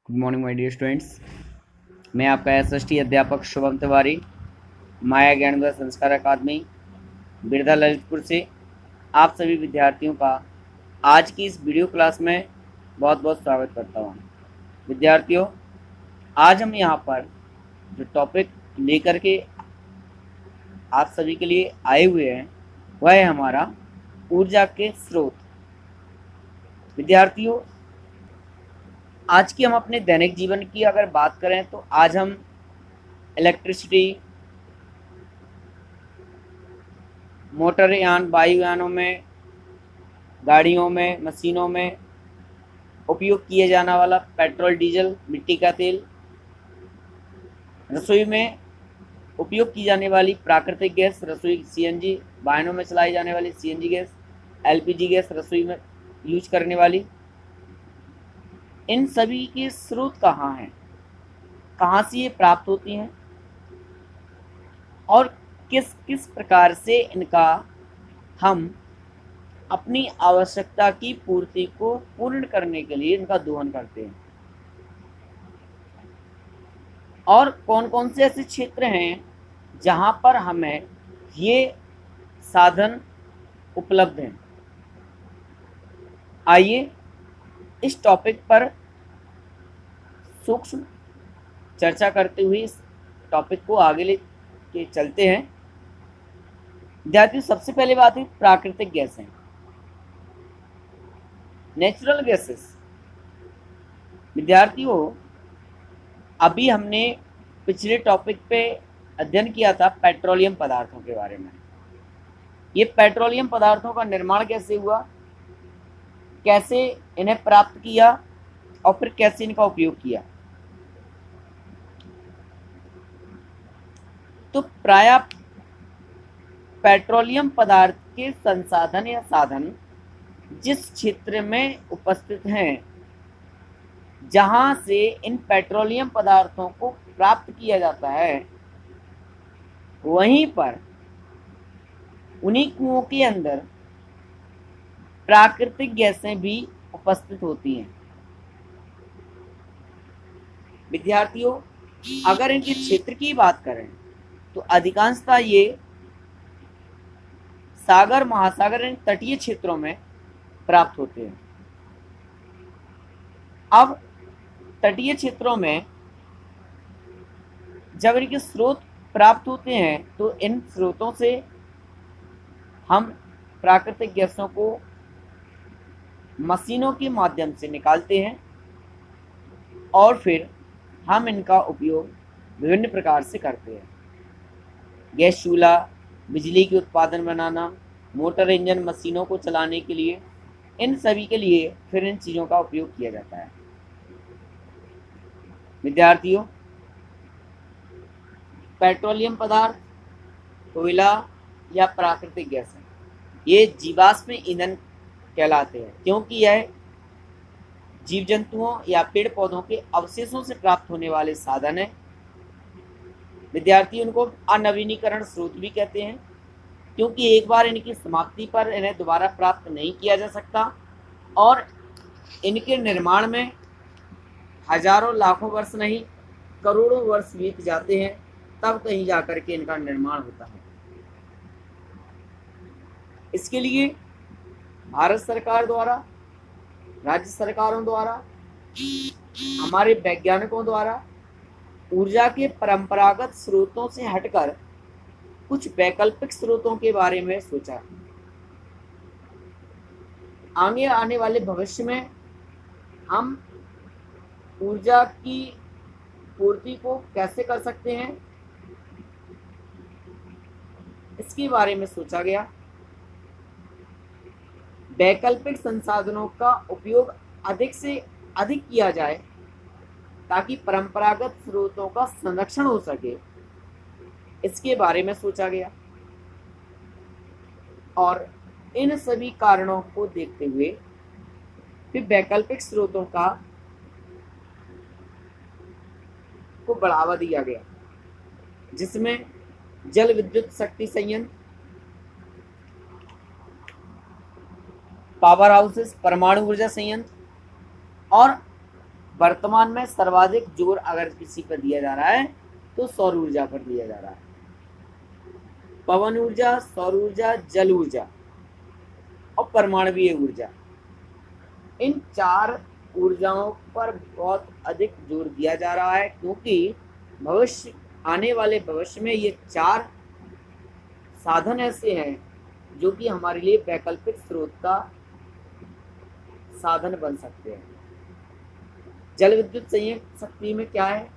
Good morning my dear students. मैं आपका SST अध्यापक शुभम तिवारी, माया ज्ञानोदय संस्कार अकादमी बिरधा ललितपुर से आप सभी विद्यार्थियों का आज की इस वीडियो क्लास में बहुत बहुत स्वागत करता हूँ। विद्यार्थियों, आज हम यहाँ पर जो टॉपिक लेकर के आप सभी के लिए आए हुए हैं वह है हमारा ऊर्जा के स्रोत। विद्यार्थियों, आज की हम अपने दैनिक जीवन की अगर बात करें तो आज हम इलेक्ट्रिसिटी, मोटर यान, वायुयानों में, गाड़ियों में, मशीनों में उपयोग किए जाने वाला पेट्रोल, डीजल, मिट्टी का तेल, रसोई में उपयोग की जाने वाली प्राकृतिक गैस, रसोई सीएनजी, वाहनों में चलाई जाने वाली सीएनजी गैस, एलपीजी गैस, रसोई में यूज करने वाली, इन सभी के स्रोत कहाँ हैं, कहाँ से ये प्राप्त होती हैं और किस किस प्रकार से इनका हम अपनी आवश्यकता की पूर्ति को पूर्ण करने के लिए इनका दोहन करते हैं, और कौन कौन से ऐसे क्षेत्र हैं जहां पर हमें ये साधन उपलब्ध हैं। आइए इस टॉपिक पर सूक्ष्म चर्चा करते हुए इस टॉपिक को आगे लेके चलते हैं। विद्यार्थियों, सबसे पहले बात है प्राकृतिक गैसें, नेचुरल गैसेस। विद्यार्थियों, अभी हमने पिछले टॉपिक पे अध्ययन किया था पेट्रोलियम पदार्थों के बारे में। ये पेट्रोलियम पदार्थों का निर्माण कैसे हुआ, कैसे इन्हें प्राप्त किया और फिर कैसे इनका उपयोग किया। तो प्रायः पेट्रोलियम पदार्थ के संसाधन या साधन जिस क्षेत्र में उपस्थित हैं, जहां से इन पेट्रोलियम पदार्थों को प्राप्त किया जाता है, वहीं पर उन्हीं कुओं के अंदर प्राकृतिक गैसें भी उपस्थित होती हैं। विद्यार्थियों, अगर इनके क्षेत्र की बात करें तो अधिकांशतः ये सागर, महासागर, इन तटीय क्षेत्रों में प्राप्त होते हैं। अब तटीय क्षेत्रों में जब इनके स्रोत प्राप्त होते हैं तो इन स्रोतों से हम प्राकृतिक गैसों को मशीनों के माध्यम से निकालते हैं और फिर हम इनका उपयोग विभिन्न प्रकार से करते हैं। गैस चूल्हा, बिजली के उत्पादन बनाना, मोटर इंजन, मशीनों को चलाने के लिए, इन सभी के लिए फिर इन चीज़ों का उपयोग किया जाता है। विद्यार्थियों, पेट्रोलियम पदार्थ, कोयला या प्राकृतिक गैस है, ये जीवाश्म ईंधन कहलाते हैं क्योंकि यह जीव जंतुओं या पेड़ पौधों के अवशेषों से प्राप्त होने वाले साधन है। विद्यार्थी, उनको अनवीनीकरण स्रोत भी कहते हैं क्योंकि एक बार इनकी समाप्ति पर इन्हें दोबारा प्राप्त नहीं किया जा सकता और इनके निर्माण में हजारों लाखों वर्ष नहीं, करोड़ों वर्ष बीत जाते हैं, तब कहीं जाकर के इनका निर्माण होता है। इसके लिए भारत सरकार द्वारा, राज्य सरकारों द्वारा, हमारे वैज्ञानिकों द्वारा ऊर्जा के परंपरागत स्रोतों से हटकर कुछ वैकल्पिक स्रोतों के बारे में सोचा। आगे आने वाले भविष्य में हम ऊर्जा की पूर्ति को कैसे कर सकते हैं, इसके बारे में सोचा गया। वैकल्पिक संसाधनों का उपयोग अधिक से अधिक किया जाए ताकि परंपरागत स्रोतों का संरक्षण हो सके, इसके बारे में सोचा गया। और इन सभी कारणों को देखते हुए फिर वैकल्पिक स्रोतों को बढ़ावा दिया गया, जिसमें जल विद्युत शक्ति संयंत्र, पावर हाउसेस, परमाणु ऊर्जा संयंत्र और वर्तमान में सर्वाधिक जोर अगर किसी पर दिया जा रहा है तो सौर ऊर्जा पर दिया जा रहा है। पवन ऊर्जा, सौर ऊर्जा, जल ऊर्जा और परमाणुीय ऊर्जा, इन 4 ऊर्जाओं पर बहुत अधिक जोर दिया जा रहा है, क्योंकि आने वाले भविष्य में ये 4 साधन ऐसे हैं जो कि हमारे लिए वैकल्पिक स्रोत का साधन बन सकते हैं। जल विद्युत संयंत्र शक्ति में क्या है,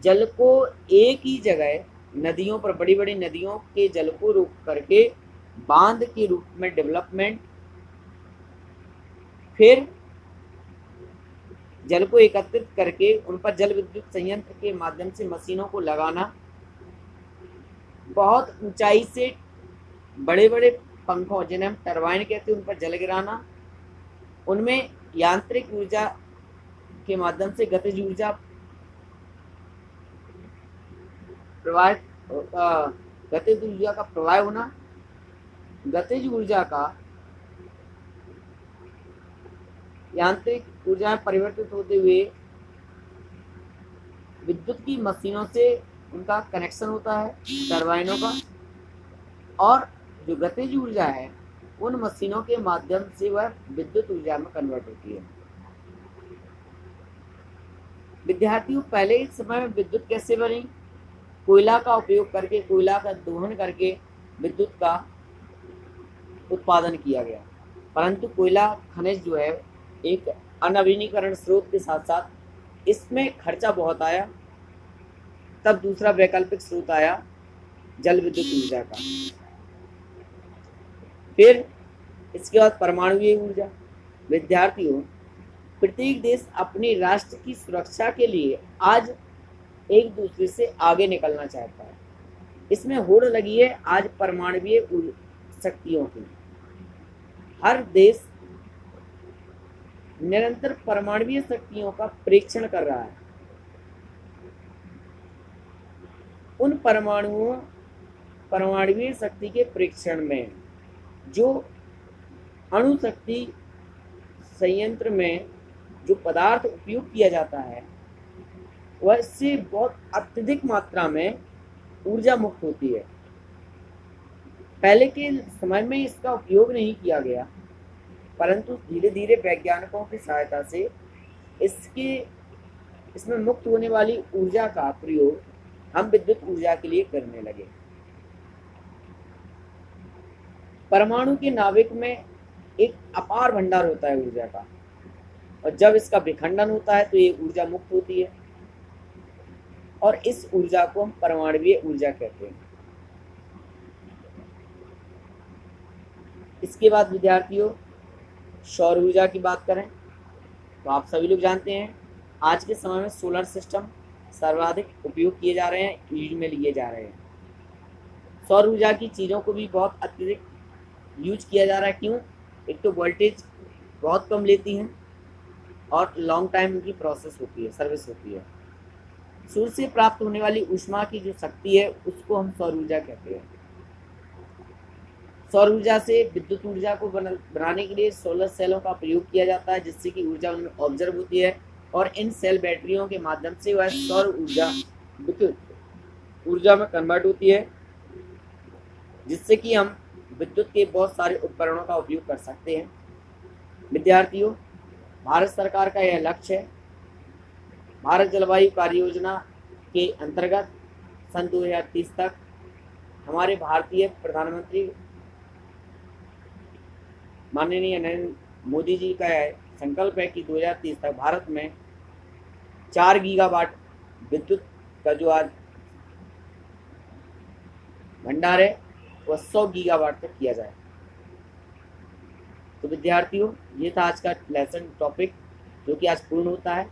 जल को एक ही जगह नदियों पर, बड़ी बड़ी नदियों के जल को रोक करके बांध के रूप में डेवलपमेंट, फिर जल को एकत्रित करके उन पर जल विद्युत संयंत्र के माध्यम से मशीनों को लगाना, बहुत ऊंचाई से बड़े बड़े पंखों जिन्हें हम टरबाइन कहते हैं उन पर जल गिराना, उनमें यांत्रिक ऊर्जा के माध्यम से गतिज ऊर्जा प्रवाह, गतिज ऊर्जा का प्रवाह होना, गतिज ऊर्जा का यांत्रिक ऊर्जा में परिवर्तित होते हुए विद्युत की मशीनों से उनका कनेक्शन होता है टरबाइनों का, और जो गतिज ऊर्जा है उन मशीनों के माध्यम से वह विद्युत ऊर्जा में कन्वर्ट होती है। विद्यार्थियों, पहले इस समय में विद्युत कैसे बनी, कोयला का उपयोग करके, कोयला का दोहन करके विद्युत का उत्पादन किया गया, परंतु कोयला खनिज जो है एक अनवीनीकरण स्रोत के साथ साथ इसमें खर्चा बहुत आया, तब दूसरा वैकल्पिक स्रोत आया जल विद्युत ऊर्जा का। फिर इसके बाद परमाणुीय ऊर्जा। विद्यार्थियों, प्रत्येक देश अपने राष्ट्र की सुरक्षा के लिए आज एक दूसरे से आगे निकलना चाहता है, इसमें होड़ लगी है आज परमाणुीय शक्तियों की। हर देश निरंतर परमाणुीय शक्तियों का परीक्षण कर रहा है। उन परमाणुीय शक्ति के परीक्षण में जो अणु शक्ति संयंत्र में जो पदार्थ उपयोग किया जाता है वह इससे बहुत अत्यधिक मात्रा में ऊर्जा मुक्त होती है। पहले के समय में इसका उपयोग नहीं किया गया, परंतु धीरे धीरे वैज्ञानिकों की सहायता से इसमें मुक्त होने वाली ऊर्जा का प्रयोग हम विद्युत ऊर्जा के लिए करने लगे। परमाणु के नाभिक में एक अपार भंडार होता है ऊर्जा का, और जब इसका विखंडन होता है तो ये ऊर्जा मुक्त होती है, और इस ऊर्जा को हम परमाणुीय ऊर्जा कहते हैं। इसके बाद विद्यार्थियों, सौर ऊर्जा की बात करें तो आप सभी लोग जानते हैं आज के समय में सोलर सिस्टम सर्वाधिक उपयोग किए जा रहे हैं, यूज में लिए जा रहे हैं। सौर ऊर्जा की चीज़ों को भी बहुत अत्यधिक यूज किया जा रहा है। क्यों? एक तो वोल्टेज बहुत कम लेती हैं और लॉन्ग टाइम उनकी प्रोसेस होती है, सर्विस होती है। सूर्य से प्राप्त होने वाली ऊष्मा की जो शक्ति है उसको हम सौर ऊर्जा कहते हैं। सौर ऊर्जा से विद्युत ऊर्जा को बनाने के लिए सोलर सेलों का प्रयोग किया जाता है, जिससे कि ऊर्जा उनमें ऑब्जर्व होती है और इन सेल बैटरियों के माध्यम से वह सौर ऊर्जा विद्युत ऊर्जा में कन्वर्ट होती है, जिससे कि हम विद्युत के बहुत सारे उपकरणों का उपयोग कर सकते हैं। विद्यार्थियों, भारत सरकार का यह लक्ष्य है। भारत जलवायु कार्य योजना के अंतर्गत सन 2030 तक हमारे भारतीय प्रधानमंत्री माननीय नरेंद्र मोदी जी का संकल्प है कि 2030 तक भारत में 4 गीगावाट विद्युत का जो आज भंडार है वह 100 गीगावाट तक किया जाए। तो विद्यार्थियों, ये था आज का लेसन टॉपिक जो कि आज पूर्ण होता है।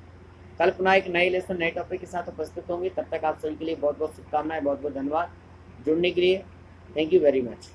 कल पुनः एक नए लेसन नए टॉपिक के साथ उपस्थित होंगे। तब तक आप सभी के लिए बहुत बहुत शुभकामनाएं, बहुत बहुत धन्यवाद जुड़ने के लिए। Thank you very much.